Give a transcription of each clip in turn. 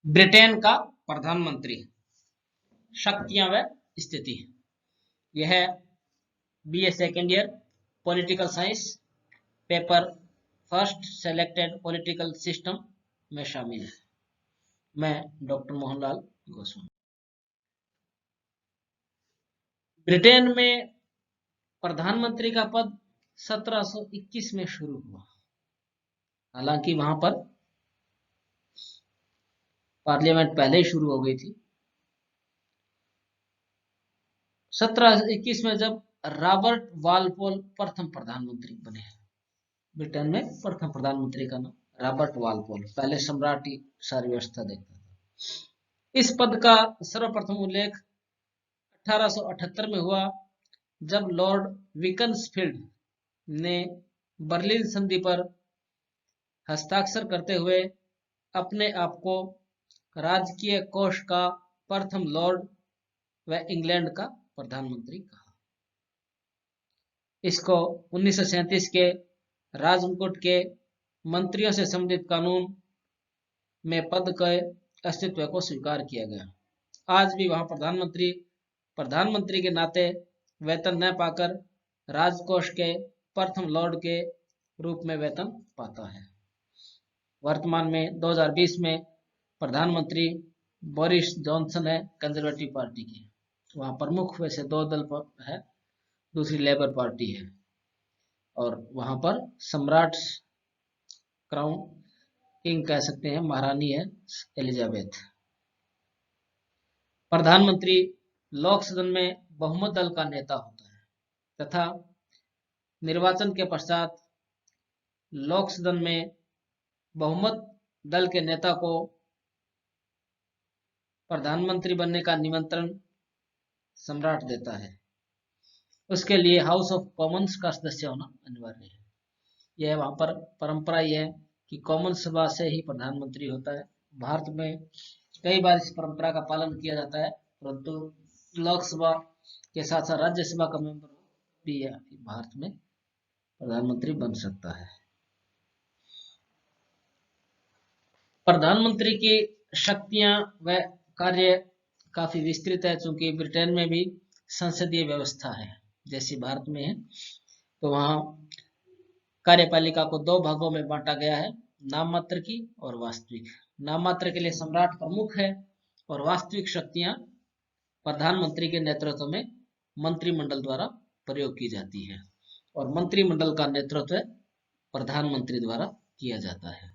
Britain का प्रधानमंत्री, शक्तियां व स्थिति। यह BA second year political science paper first selected political system में शामिल है। मैं डॉक्टर मोहनलाल गोस्वामी। ब्रिटेन में प्रधानमंत्री का पद 1721 में शुरू हुआ। हालांकि वहां पर पार्लियामेंट पहले ही शुरू हो गई थी। 1721 में जब रॉबर्ट वालपोल प्रथम प्रधानमंत्री बने। ब्रिटेन में प्रथम प्रधानमंत्री का नाम रॉबर्ट वालपोल, पहले सम्राट की सारी व्यवस्था देखता था। इस पद का सर्वप्रथम उल्लेख 1878 में हुआ, जब लॉर्ड विकन्सफील्ड ने बर्लिन संधि पर हस्ताक्षर करते हुए अपने आप को राजकीय कोष का प्रथम लॉर्ड व इंग्लैंड का प्रधानमंत्री कहा। इसको 1937 के राजमुकुट के मंत्रियों से संबंधित कानून में पद के अस्तित्व को स्वीकार किया गया। आज भी वहां प्रधानमंत्री के नाते वेतन न पाकर राजकोष के प्रथम लॉर्ड के रूप में वेतन पाता है। वर्तमान में 2020 में प्रधानमंत्री बोरिस जॉनसन है, कंजर्वेटिव पार्टी के। वहां प्रमुख वैसे दो दल है, दूसरी लेबर पार्टी है, और वहां पर सम्राट क्राउन किंग कह सकते हैं, महारानी है एलिजाबेथ। प्रधानमंत्री लोक सदन में बहुमत दल का नेता होता है तथा निर्वाचन के पश्चात लोक सदन में बहुमत दल के नेता को प्रधानमंत्री बनने का निमंत्रण सम्राट देता है। उसके लिए हाउस ऑफ कॉमन्स का सदस्य होना अनिवार्य है। यह वहां पर परंपरा ही है कि कॉमन सभा से ही प्रधानमंत्री होता है। भारत में कई बार इस परंपरा का पालन किया जाता है, परंतु लोकसभा के साथ साथ राज्यसभा का मेंबर भी भारत में प्रधानमंत्री बन सकता है। प्रधानमंत्री की शक्तियां व कार्य काफी विस्तृत है, चूंकि ब्रिटेन में भी संसदीय व्यवस्था है जैसी भारत में है। तो वहां कार्यपालिका को दो भागों में बांटा गया है, नाम मात्र की और वास्तविक। नाम मात्र के लिए सम्राट प्रमुख है और वास्तविक शक्तियां प्रधानमंत्री के नेतृत्व में मंत्रिमंडल द्वारा प्रयोग की जाती है, और मंत्रिमंडल का नेतृत्व प्रधानमंत्री द्वारा किया जाता है।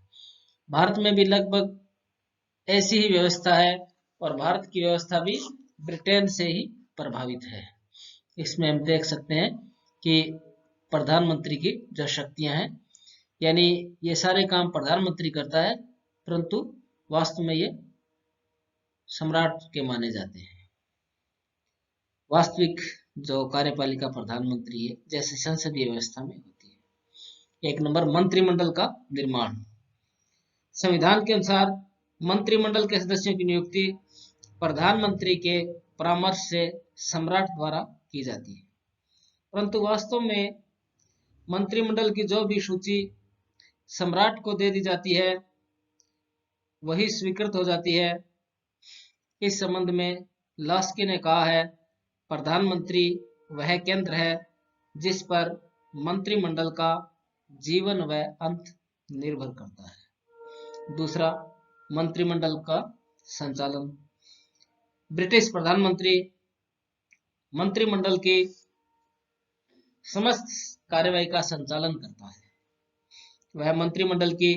भारत में भी लगभग ऐसी ही व्यवस्था है, और भारत की व्यवस्था भी ब्रिटेन से ही प्रभावित है। इसमें हम देख सकते हैं कि प्रधानमंत्री की जो शक्तियां हैं, यानी ये सारे काम प्रधानमंत्री करता है, परंतु वास्तव में ये सम्राट के माने जाते हैं। वास्तविक जो कार्यपालिका प्रधानमंत्री है, जैसे संसदीय व्यवस्था में होती है। एक नंबर, मंत्रिमंडल का निर्माण। संविधान के अनुसार मंत्रिमंडल के सदस्यों की नियुक्ति प्रधानमंत्री के परामर्श से सम्राट द्वारा की जाती है, परंतु वास्तव में मंत्रिमंडल की जो भी सूची सम्राट को दे दी जाती है वही स्वीकृत हो जाती है। इस संबंध में लास्की ने कहा है, प्रधानमंत्री वह केंद्र है जिस पर मंत्रिमंडल का जीवन व अंत निर्भर करता है। दूसरा, मंत्रिमंडल का संचालन। ब्रिटिश प्रधानमंत्री मंत्रिमंडल की समस्त कार्यवाही का संचालन करता है। वह मंत्रिमंडल की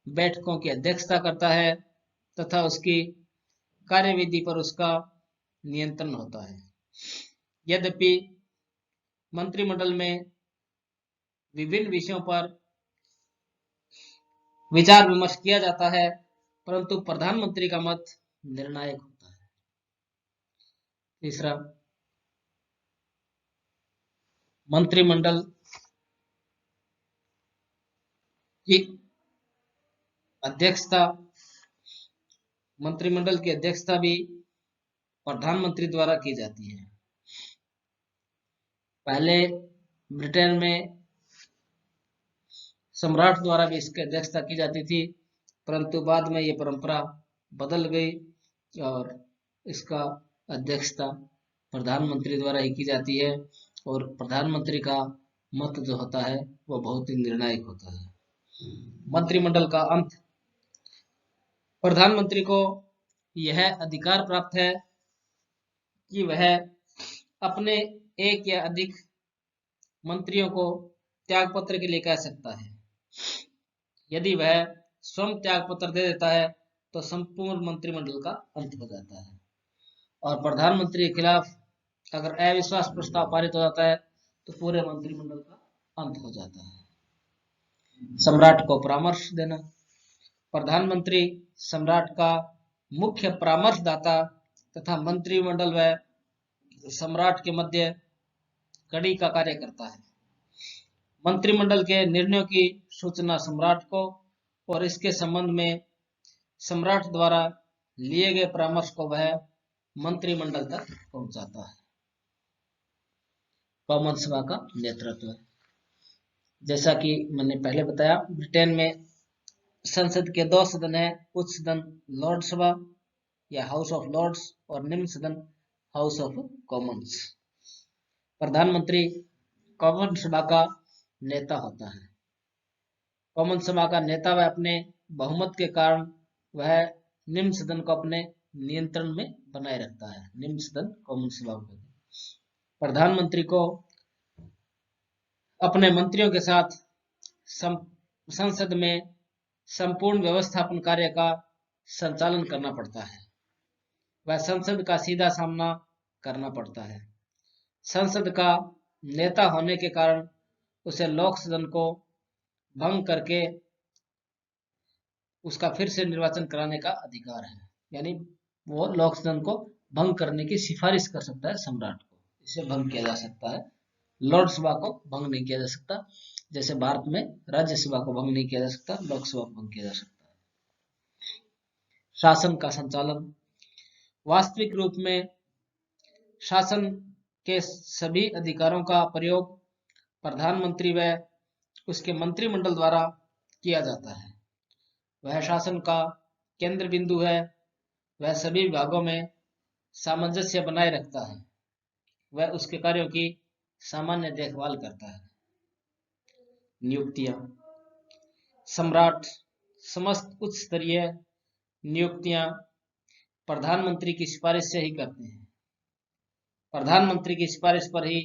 बैठकों की अध्यक्षता करता है तथा उसकी कार्यविधि पर उसका नियंत्रण होता है। यद्यपि मंत्रिमंडल में विभिन्न विषयों पर विचार विमर्श किया जाता है, परंतु प्रधानमंत्री का मत निर्णायक होता है। तीसरा, मंत्रिमंडल की अध्यक्षता भी प्रधानमंत्री द्वारा की जाती है। पहले ब्रिटेन में सम्राट द्वारा भी इसकी अध्यक्षता की जाती थी, परंतु बाद में ये परंपरा बदल गई और इसका अध्यक्षता प्रधानमंत्री द्वारा ही की जाती है और प्रधानमंत्री का मत जो होता है वो बहुत ही निर्णायक होता है। मंत्रिमंडल का अंत। प्रधानमंत्री को यह अधिकार प्राप्त है कि वह अपने एक या अधिक मंत्रियों को त्यागपत्र के लिए कह सकता है। यदि वह स्वयं त्यागपत्र दे देता है तो संपूर्ण मंत्रिमंडल का अंत हो जाता है और प्रधानमंत्री के खिलाफ अगर अविश्वास प्रस्ताव पारित हो जाता है तो पूरे मंत्रिमंडल का अंत हो जाता है। सम्राट को परामर्श देना। प्रधानमंत्री सम्राट का मुख्य परामर्शदाता तथा मंत्रिमंडल व सम्राट के मध्य कड़ी का कार्य करता है। मंत्रिमंडल के निर्णयों की सूचना सम्राट को और इसके संबंध में सम्राट द्वारा लिए गए परामर्श को वह मंत्रिमंडल तक पहुंचाता है। कॉमन सभा का नेतृत्व। जैसा कि मैंने पहले बताया, ब्रिटेन में संसद के 2 सदन है, उच्च सदन लॉर्ड सभा या हाउस ऑफ लॉर्ड्स और निम्न सदन हाउस ऑफ कॉमन्स। प्रधानमंत्री कॉमन सभा का नेता होता है। कॉमन सभा का नेता वह अपने बहुमत के कारण वह निम्न सदन को अपने नियंत्रण में बनाए रखता है। निम्न सदन कॉमन सभा को। प्रधानमंत्री को अपने मंत्रियों के साथ संसद में संपूर्ण व्यवस्थापन कार्य का संचालन करना पड़ता है। वह संसद का सीधा सामना करना पड़ता है। संसद का नेता होने के कारण उसे लोक सदन को भंग करके उसका फिर से निर्वाचन कराने का अधिकार है। यानी वो लोक सदन को भंग करने की सिफारिश कर सकता है सम्राट को, इसे भंग किया जा सकता है। लोक सभा को भंग नहीं किया जा सकता, जैसे भारत में राज्यसभा को भंग नहीं किया जा सकता, लोकसभा को भंग किया जा सकता है। शासन का संचालन। वास्तविक रूप में शासन के सभी अधिकारों का प्रयोग प्रधानमंत्री व उसके मंत्रिमंडल द्वारा किया जाता है। वह शासन का केंद्र बिंदु है। वह सभी विभागों में सामंजस्य बनाए रखता है। वह उसके कार्यों की सामान्य देखभाल करता है। नियुक्तियां। सम्राट समस्त उच्च स्तरीय नियुक्तियां प्रधानमंत्री की सिफारिश से ही करते हैं। प्रधानमंत्री की सिफारिश पर ही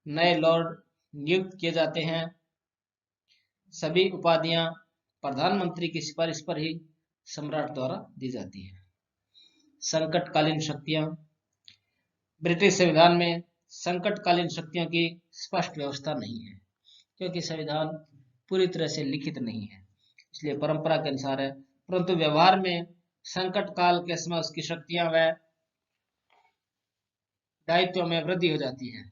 नए लॉर्ड नियुक्त किए जाते हैं। सभी उपाधियां प्रधानमंत्री की सिफारिश पर ही सम्राट द्वारा दी जाती है। संकटकालीन शक्तियां। ब्रिटिश संविधान में संकटकालीन शक्तियों की स्पष्ट व्यवस्था नहीं है, क्योंकि संविधान पूरी तरह से लिखित नहीं है, इसलिए परंपरा के अनुसार है। परंतु व्यवहार में संकट काल के समय उसकी शक्तियां व दायित्व में वृद्धि हो जाती है।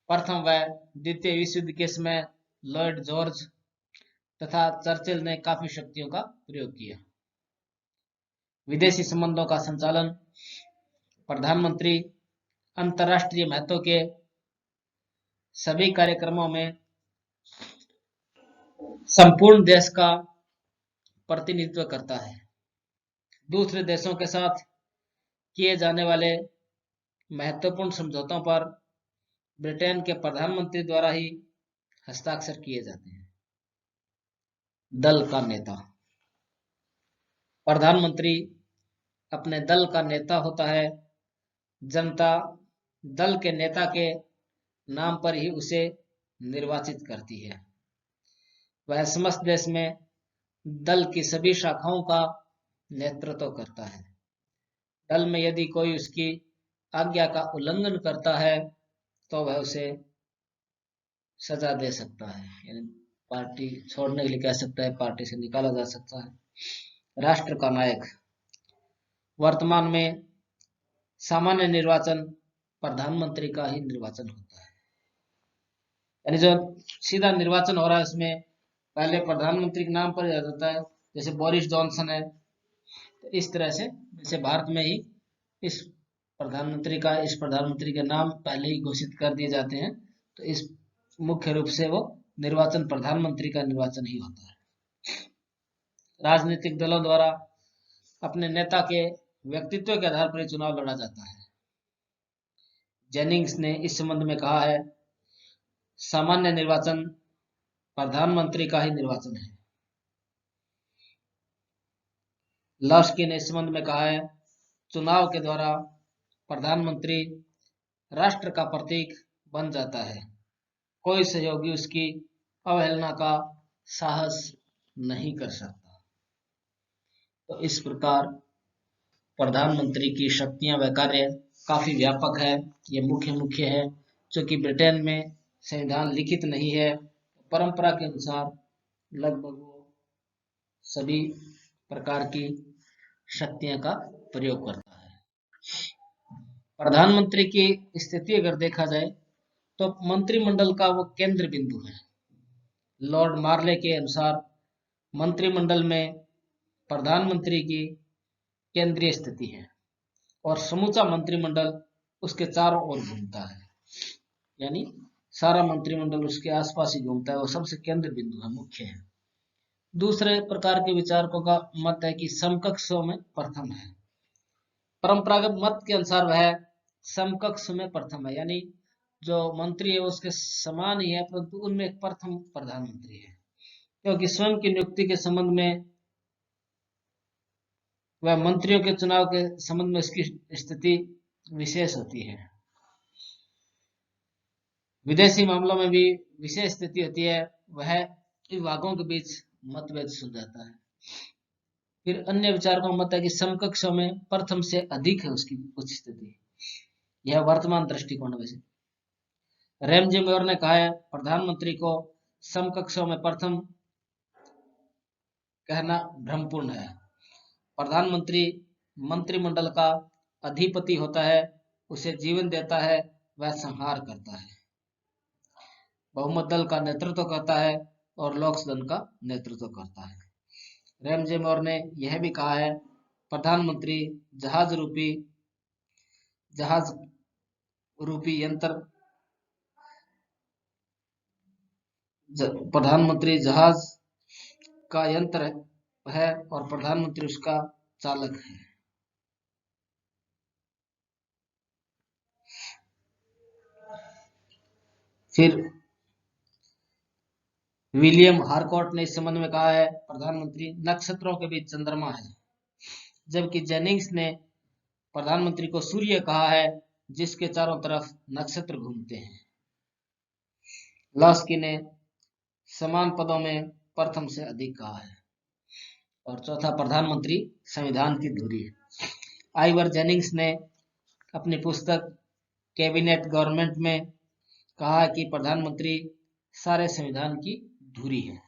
प्रथम व द्वितीय विश्व युद्ध के समय लॉर्ड जॉर्ज तथा चर्चिल ने काफी शक्तियों का प्रयोग किया। विदेशी संबंधों का संचालन। प्रधानमंत्री अंतर्राष्ट्रीय महत्व के सभी कार्यक्रमों में संपूर्ण देश का प्रतिनिधित्व करता है। दूसरे देशों के साथ किए जाने वाले महत्वपूर्ण समझौतों पर ब्रिटेन के प्रधानमंत्री द्वारा ही हस्ताक्षर किए जाते हैं। दल का नेता। प्रधानमंत्री अपने दल का नेता होता है। जनता दल के नेता के नाम पर ही उसे निर्वाचित करती है। वह समस्त देश में दल की सभी शाखाओं का नेतृत्व करता है। दल में यदि कोई उसकी आज्ञा का उल्लंघन करता है तो वह उसे सजा दे सकता है, यानी पार्टी छोड़ने के लिए कह सकता है, पार्टी से निकाला जा सकता है। राष्ट्र का नायक। वर्तमान में सामान्य निर्वाचन प्रधानमंत्री का ही निर्वाचन होता है, यानी जो सीधा निर्वाचन हो रहा है उसमें पहले प्रधानमंत्री के नाम पर जाता है, जैसे बोरिस जॉनसन है। तो इस तरह से जैसे भारत में ही इस प्रधानमंत्री के नाम पहले ही घोषित कर दिए जाते हैं, तो इस मुख्य रूप से वो निर्वाचन प्रधानमंत्री का निर्वाचन ही होता है। राजनीतिक दलों द्वारा अपने नेता के व्यक्तित्व के आधार पर चुनाव लड़ा जाता है। जेनिंग्स ने इस संबंध में कहा है, सामान्य निर्वाचन प्रधानमंत्री का ही निर्वाचन है। लास्की ने इस संबंध में कहा है, चुनाव के द्वारा प्रधानमंत्री राष्ट्र का प्रतीक बन जाता है, कोई सहयोगी उसकी अवहेलना का साहस नहीं कर सकता। तो इस प्रकार प्रधानमंत्री की शक्तियां व कार्य काफी व्यापक है। ये मुख्य है। चूंकि ब्रिटेन में संविधान लिखित नहीं है, परंपरा के अनुसार लगभग वो सभी प्रकार की शक्तियां का प्रयोग करता है। प्रधानमंत्री की स्थिति अगर देखा जाए तो मंत्रिमंडल का वो केंद्र बिंदु है। लॉर्ड मार्ले के अनुसार मंत्रिमंडल में प्रधानमंत्री की केंद्रीय स्थिति है और समूचा मंत्रिमंडल उसके चारों ओर घूमता है, यानी सारा मंत्रिमंडल उसके आसपास ही घूमता है, वो सबसे केंद्र बिंदु है, मुख्य है। दूसरे प्रकार के विचारकों का मत है कि समकक्षों में प्रथम है। परंपरागत मत के अनुसार वह समकक्ष में प्रथम है, यानी जो मंत्री है उसके समान ही है, परंतु उनमें एक प्रथम प्रधानमंत्री है, क्योंकि स्वयं की नियुक्ति के संबंध में वह मंत्रियों के चुनाव के संबंध में इसकी स्थिति विशेष होती है। विदेशी मामलों में भी विशेष स्थिति होती है, वह विभागों के बीच मतभेद सुलझाता है। फिर अन्य विचारकों का मत है कि समकक्षों में प्रथम से अधिक है उसकी उच्च स्थिति। यह वर्तमान दृष्टिकोण है। वैसे रैमजे मेयर ने कहा है, प्रधानमंत्री को समकक्षों में प्रथम कहना भ्रमपूर्ण है। प्रधानमंत्री मंत्रिमंडल का अधिपति होता है, उसे जीवन देता है, वह संहार करता है, बहुमत दल का नेतृत्व करता है और लोक सदन का नेतृत्व करता है। रैमजे मेयर ने यह भी कहा है, प्रधानमंत्री जहाज रूपी यंत्र प्रधानमंत्री जहाज का यंत्र है और प्रधानमंत्री उसका चालक है। फिर विलियम हारकोर्ट ने इस संबंध में कहा है, प्रधानमंत्री नक्षत्रों के बीच चंद्रमा है, जबकि जेनिंग्स ने प्रधानमंत्री को सूर्य कहा है, जिसके चारों तरफ नक्षत्र घूमते हैं। लास्की ने समान पदों में प्रथम से अधिक कहा है। और चौथा, प्रधानमंत्री संविधान की धुरी है। आइवर जेनिंग्स ने अपनी पुस्तक कैबिनेट गवर्नमेंट में कहा कि प्रधानमंत्री सारे संविधान की धुरी है,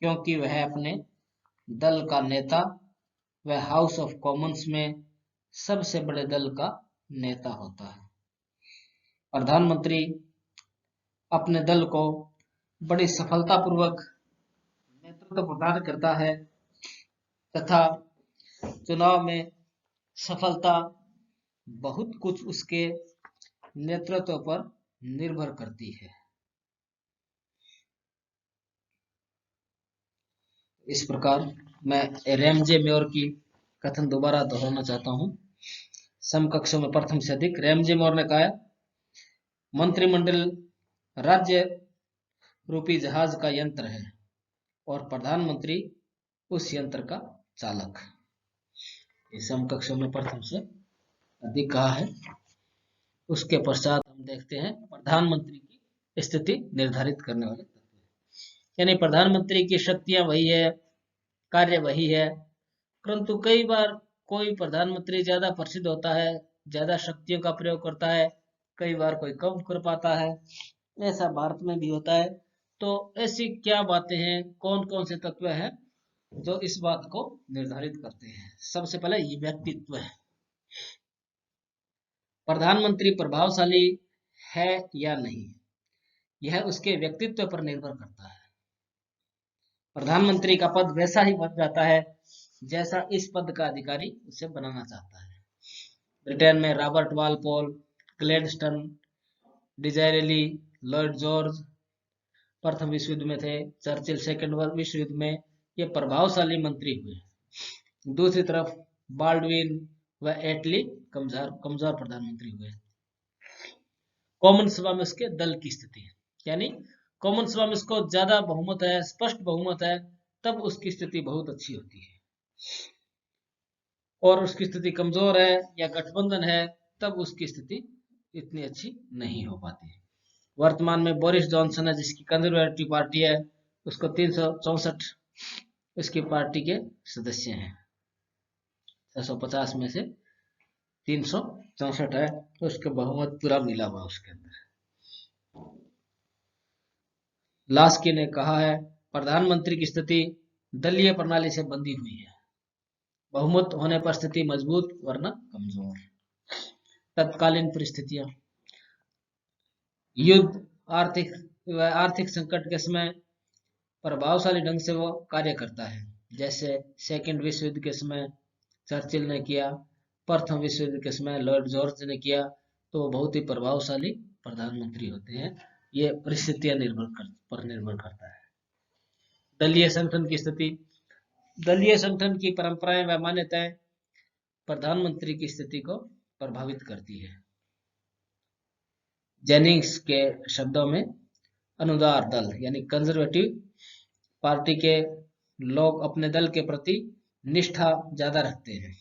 क्योंकि वह अपने दल का नेता, वह हाउस ऑफ कॉमन्स में सबसे बड़े दल का नेता होता है। प्रधानमंत्री अपने दल को बड़ी सफलतापूर्वक नेतृत्व प्रदान करता है तथा चुनाव में सफलता बहुत कुछ उसके नेतृत्व पर निर्भर करती है। इस प्रकार मैं रैमजे मेयर की कथन दोबारा दोहराना चाहता हूं। समकक्षों में प्रथम से अधिक। रैमजे मेयर ने कहा, मंत्रिमंडल राज्य रूपी जहाज का यंत्र है और प्रधानमंत्री उस यंत्र का चालक। इस समकक्षों में प्रथम से अधिक कहा है। उसके पश्चात हम देखते हैं प्रधानमंत्री की स्थिति निर्धारित करने वाले तत्व, यानी प्रधानमंत्री की शक्तियां वही है, कार्य वही है, परंतु कई बार कोई प्रधानमंत्री ज्यादा प्रसिद्ध होता है, ज्यादा शक्तियों का प्रयोग करता है, कई बार कोई कम कर पाता है। ऐसा भारत में भी होता है। तो ऐसी क्या बातें हैं, कौन कौन से तत्व हैं जो इस बात को निर्धारित करते हैं? सबसे पहले ये व्यक्तित्व है। प्रधानमंत्री प्रभावशाली है या नहीं, यह उसके व्यक्तित्व पर निर्भर करता है। प्रधानमंत्री का पद वैसा ही बन जाता है जैसा इस पद का अधिकारी उसे बनाना चाहता है। ब्रिटेन में Robert Walpole, Gladstone, Disraeli, Lord George प्रथम विश्व युद्ध में थे, चर्चिल सेकंड विश्व युद्ध में, ये प्रभावशाली मंत्री हुए। दूसरी तरफ बाल्डविन व एटली कमजोर प्रधानमंत्री हुए। कॉमन सभा में उसके दल की स्थिति, यानी कॉमन सभा में उसको ज्यादा बहुमत है, स्पष्ट बहुमत है, तब उसकी स्थिति बहुत अच्छी होती है, और उसकी स्थिति कमजोर है या गठबंधन है तब उसकी स्थिति इतनी अच्छी नहीं हो पाती है। वर्तमान में बोरिस जॉनसन है जिसकी कंजर्वेटिव पार्टी है, उसको 364 इसकी पार्टी के सदस्य हैं, 650 में से 364 है, तो उसका बहुमत पूरा मिला हुआ उसके अंदर। लास्की ने कहा है प्रधानमंत्री की स्थिति दलीय प्रणाली से बंधी हुई है, बहुमत होने पर स्थिति मजबूत वरना कमजोर। तत्कालीन परिस्थितियां, युद्ध, आर्थिक संकट के समय प्रभावशाली ढंग से वो कार्य करता है, जैसे सेकेंड विश्व युद्ध के समय चर्चिल ने किया, प्रथम विश्व युद्ध के समय लॉर्ड जॉर्ज ने किया, तो वो बहुत ही प्रभावशाली प्रधानमंत्री होते हैं। ये परिस्थितियां निर्भर करता है। दलीय संगठन की स्थिति, दलीय संगठन की परंपराएं व मान्यताएं प्रधानमंत्री की स्थिति को प्रभावित करती है। जेनिंग्स के शब्दों में अनुदार दल यानी कंजर्वेटिव पार्टी के लोग अपने दल के प्रति निष्ठा ज्यादा रखते हैं,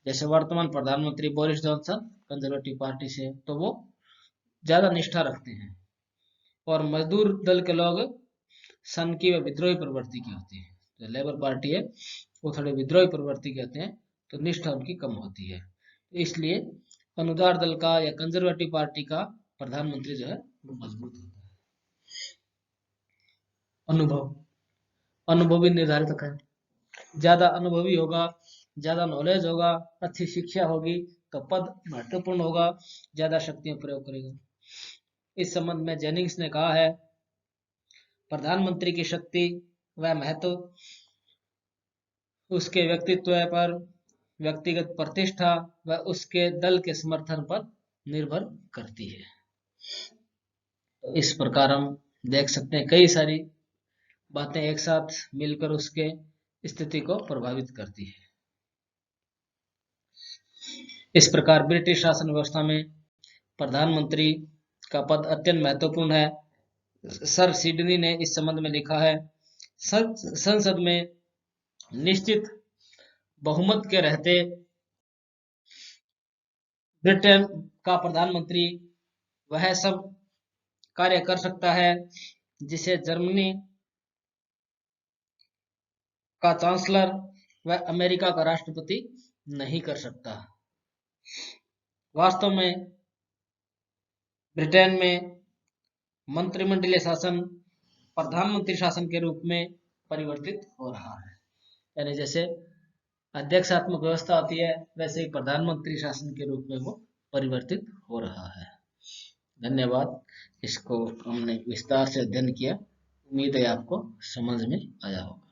जैसे वर्तमान प्रधानमंत्री बोरिस जॉनसन कंजर्वेटिव पार्टी से, तो वो ज्यादा निष्ठा रखते हैं। और मजदूर दल के लोग सनकी व विद्रोही प्रवृत्ति के होते हैं, जो लेबर पार्टी है वो थोड़े विद्रोही प्रवृत्ति के होते हैं, तो निष्ठा उनकी कम होती है। इसलिए अनुदार दल का या कंजर्वेटिव पार्टी का प्रधानमंत्री जो है वो मजबूत होता है। अनुभवी निर्धारित है, ज्यादा अनुभवी होगा, ज्यादा नॉलेज होगा, अच्छी शिक्षा होगी, तो पद महत्वपूर्ण होगा, ज्यादा शक्तियां प्रयोग करेगा। इस संबंध में जेनिंग्स ने कहा है प्रधानमंत्री की शक्ति व महत्व उसके व्यक्तित्व पर, व्यक्तिगत प्रतिष्ठा व उसके दल के समर्थन पर निर्भर करती है। तो इस प्रकार हम देख सकते हैं कई सारी बातें एक साथ मिलकर उसके स्थिति को प्रभावित करती है। इस प्रकार ब्रिटिश शासन व्यवस्था में प्रधानमंत्री का पद अत्यंत महत्वपूर्ण है। सर सिडनी ने इस संबंध में लिखा है संसद में निश्चित बहुमत के रहते ब्रिटेन का प्रधानमंत्री वह सब कार्य कर सकता है जिसे जर्मनी का चांसलर व अमेरिका का राष्ट्रपति नहीं कर सकता। वास्तव में ब्रिटेन में मंत्रिमंडलीय शासन प्रधानमंत्री शासन के रूप में परिवर्तित हो रहा है, यानी जैसे अध्यक्षात्मक व्यवस्था होती है वैसे ही प्रधानमंत्री शासन के रूप में वो परिवर्तित हो रहा है। धन्यवाद। इसको हमने विस्तार से अध्ययन किया, उम्मीद है आपको समझ में आया होगा।